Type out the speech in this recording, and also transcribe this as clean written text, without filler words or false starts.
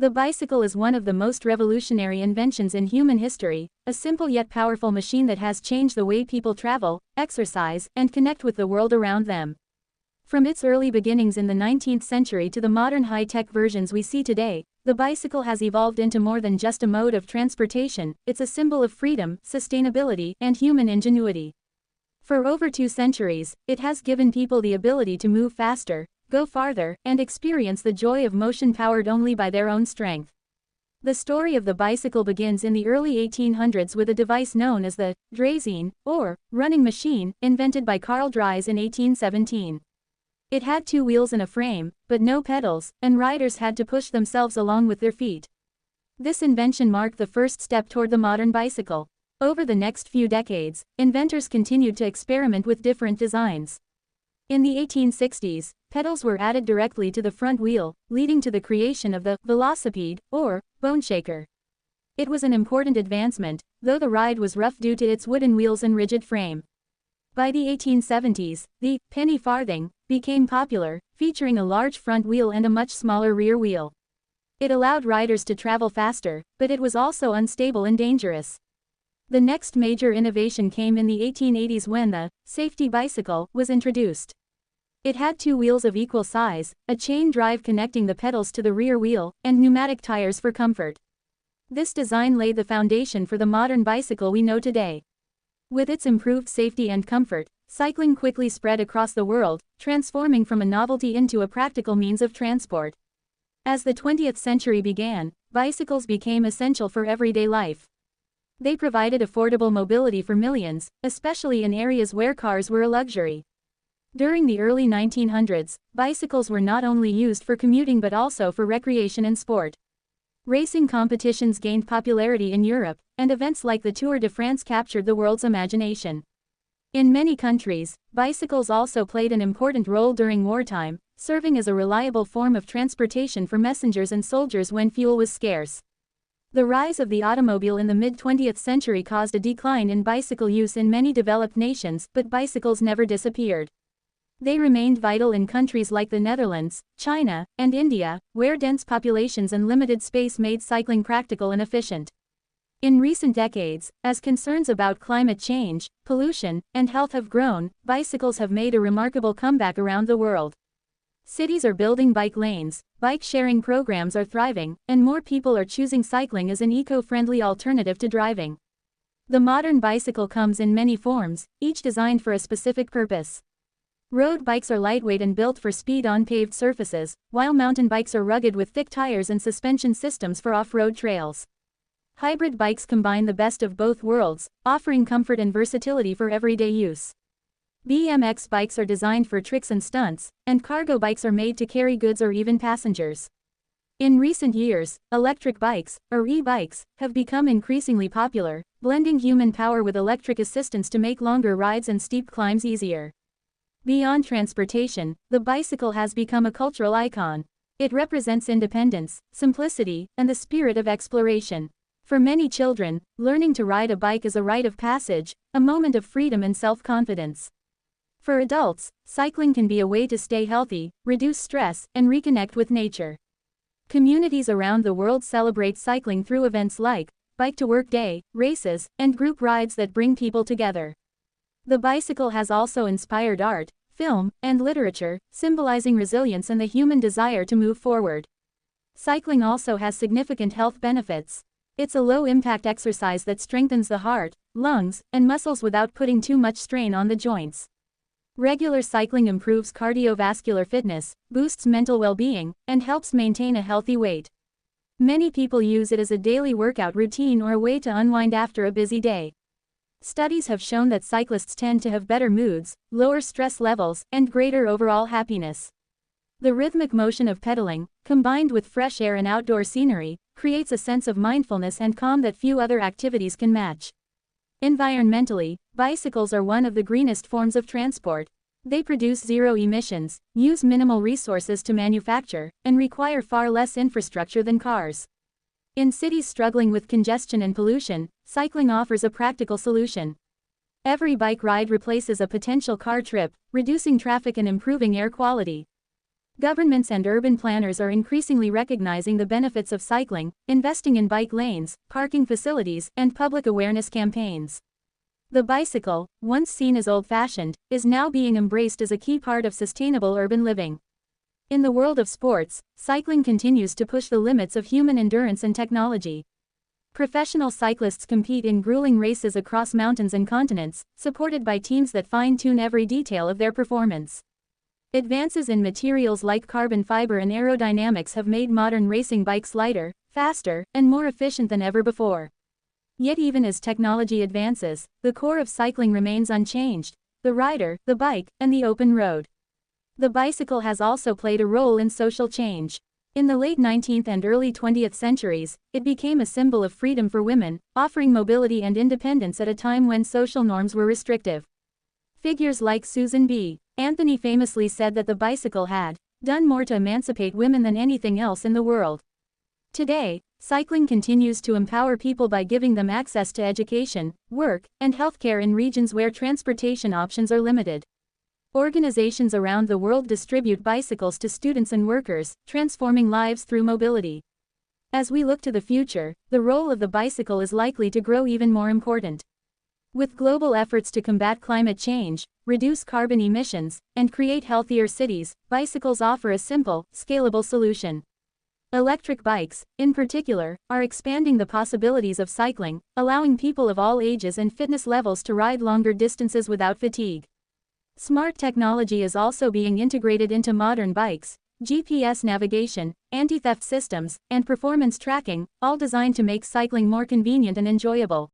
The bicycle is one of the most revolutionary inventions in human history, a simple yet powerful machine that has changed the way people travel, exercise, and connect with the world around them. From its early beginnings in the 19th century to the modern high-tech versions we see today, the bicycle has evolved into more than just a mode of transportation. It's a symbol of freedom, sustainability, and human ingenuity. For over 2 centuries, it has given people the ability to move faster, go farther, and experience the joy of motion powered only by their own strength. The story of the bicycle begins in the early 1800s with a device known as the Draisine, or running machine, invented by Carl Drais in 1817. It had 2 wheels and a frame, but no pedals, and riders had to push themselves along with their feet. This invention marked the first step toward the modern bicycle. Over the next few decades, inventors continued to experiment with different designs. In the 1860s, pedals were added directly to the front wheel, leading to the creation of the velocipede, or bone shaker. It was an important advancement, though the ride was rough due to its wooden wheels and rigid frame. By the 1870s, the penny farthing became popular, featuring a large front wheel and a much smaller rear wheel. It allowed riders to travel faster, but it was also unstable and dangerous. The next major innovation came in the 1880s when the safety bicycle was introduced. It had 2 wheels of equal size, a chain drive connecting the pedals to the rear wheel, and pneumatic tires for comfort. This design laid the foundation for the modern bicycle we know today. With its improved safety and comfort, cycling quickly spread across the world, transforming from a novelty into a practical means of transport. As the 20th century began, bicycles became essential for everyday life. They provided affordable mobility for millions, especially in areas where cars were a luxury. During the early 1900s, bicycles were not only used for commuting but also for recreation and sport. Racing competitions gained popularity in Europe, and events like the Tour de France captured the world's imagination. In many countries, bicycles also played an important role during wartime, serving as a reliable form of transportation for messengers and soldiers when fuel was scarce. The rise of the automobile in the mid-20th century caused a decline in bicycle use in many developed nations, but bicycles never disappeared. They remained vital in countries like the Netherlands, China, and India, where dense populations and limited space made cycling practical and efficient. In recent decades, as concerns about climate change, pollution, and health have grown, bicycles have made a remarkable comeback around the world. Cities are building bike lanes, bike-sharing programs are thriving, and more people are choosing cycling as an eco-friendly alternative to driving. The modern bicycle comes in many forms, each designed for a specific purpose. Road bikes are lightweight and built for speed on paved surfaces, while mountain bikes are rugged with thick tires and suspension systems for off-road trails. Hybrid bikes combine the best of both worlds, offering comfort and versatility for everyday use. BMX bikes are designed for tricks and stunts, and cargo bikes are made to carry goods or even passengers. In recent years, electric bikes, or e-bikes, have become increasingly popular, blending human power with electric assistance to make longer rides and steep climbs easier. Beyond transportation, the bicycle has become a cultural icon. It represents independence, simplicity, and the spirit of exploration. For many children, learning to ride a bike is a rite of passage, a moment of freedom and self-confidence. For adults, cycling can be a way to stay healthy, reduce stress, and reconnect with nature. Communities around the world celebrate cycling through events like Bike to Work Day, races, and group rides that bring people together. The bicycle has also inspired art, film, and literature, symbolizing resilience and the human desire to move forward. Cycling also has significant health benefits. It's a low-impact exercise that strengthens the heart, lungs, and muscles without putting too much strain on the joints. Regular cycling improves cardiovascular fitness, boosts mental well-being, and helps maintain a healthy weight. Many people use it as a daily workout routine or a way to unwind after a busy day. Studies have shown that cyclists tend to have better moods, lower stress levels, and greater overall happiness. The rhythmic motion of pedaling, combined with fresh air and outdoor scenery, creates a sense of mindfulness and calm that few other activities can match. Environmentally, bicycles are one of the greenest forms of transport. They produce zero emissions, use minimal resources to manufacture, and require far less infrastructure than cars. In cities struggling with congestion and pollution, cycling offers a practical solution. Every bike ride replaces a potential car trip, reducing traffic and improving air quality. Governments and urban planners are increasingly recognizing the benefits of cycling, investing in bike lanes, parking facilities, and public awareness campaigns. The bicycle, once seen as old-fashioned, is now being embraced as a key part of sustainable urban living. In the world of sports, cycling continues to push the limits of human endurance and technology. Professional cyclists compete in grueling races across mountains and continents, supported by teams that fine-tune every detail of their performance. Advances in materials like carbon fiber and aerodynamics have made modern racing bikes lighter, faster, and more efficient than ever before. Yet even as technology advances, the core of cycling remains unchanged: the rider, the bike, and the open road. The bicycle has also played a role in social change. In the late 19th and early 20th centuries, it became a symbol of freedom for women, offering mobility and independence at a time when social norms were restrictive. Figures like Susan B. Anthony famously said that the bicycle had done more to emancipate women than anything else in the world. Today, cycling continues to empower people by giving them access to education, work, and healthcare in regions where transportation options are limited. Organizations around the world distribute bicycles to students and workers, transforming lives through mobility. As we look to the future, the role of the bicycle is likely to grow even more important. With global efforts to combat climate change, reduce carbon emissions, and create healthier cities, bicycles offer a simple, scalable solution. Electric bikes, in particular, are expanding the possibilities of cycling, allowing people of all ages and fitness levels to ride longer distances without fatigue. Smart technology is also being integrated into modern bikes: GPS navigation, anti-theft systems, and performance tracking, all designed to make cycling more convenient and enjoyable.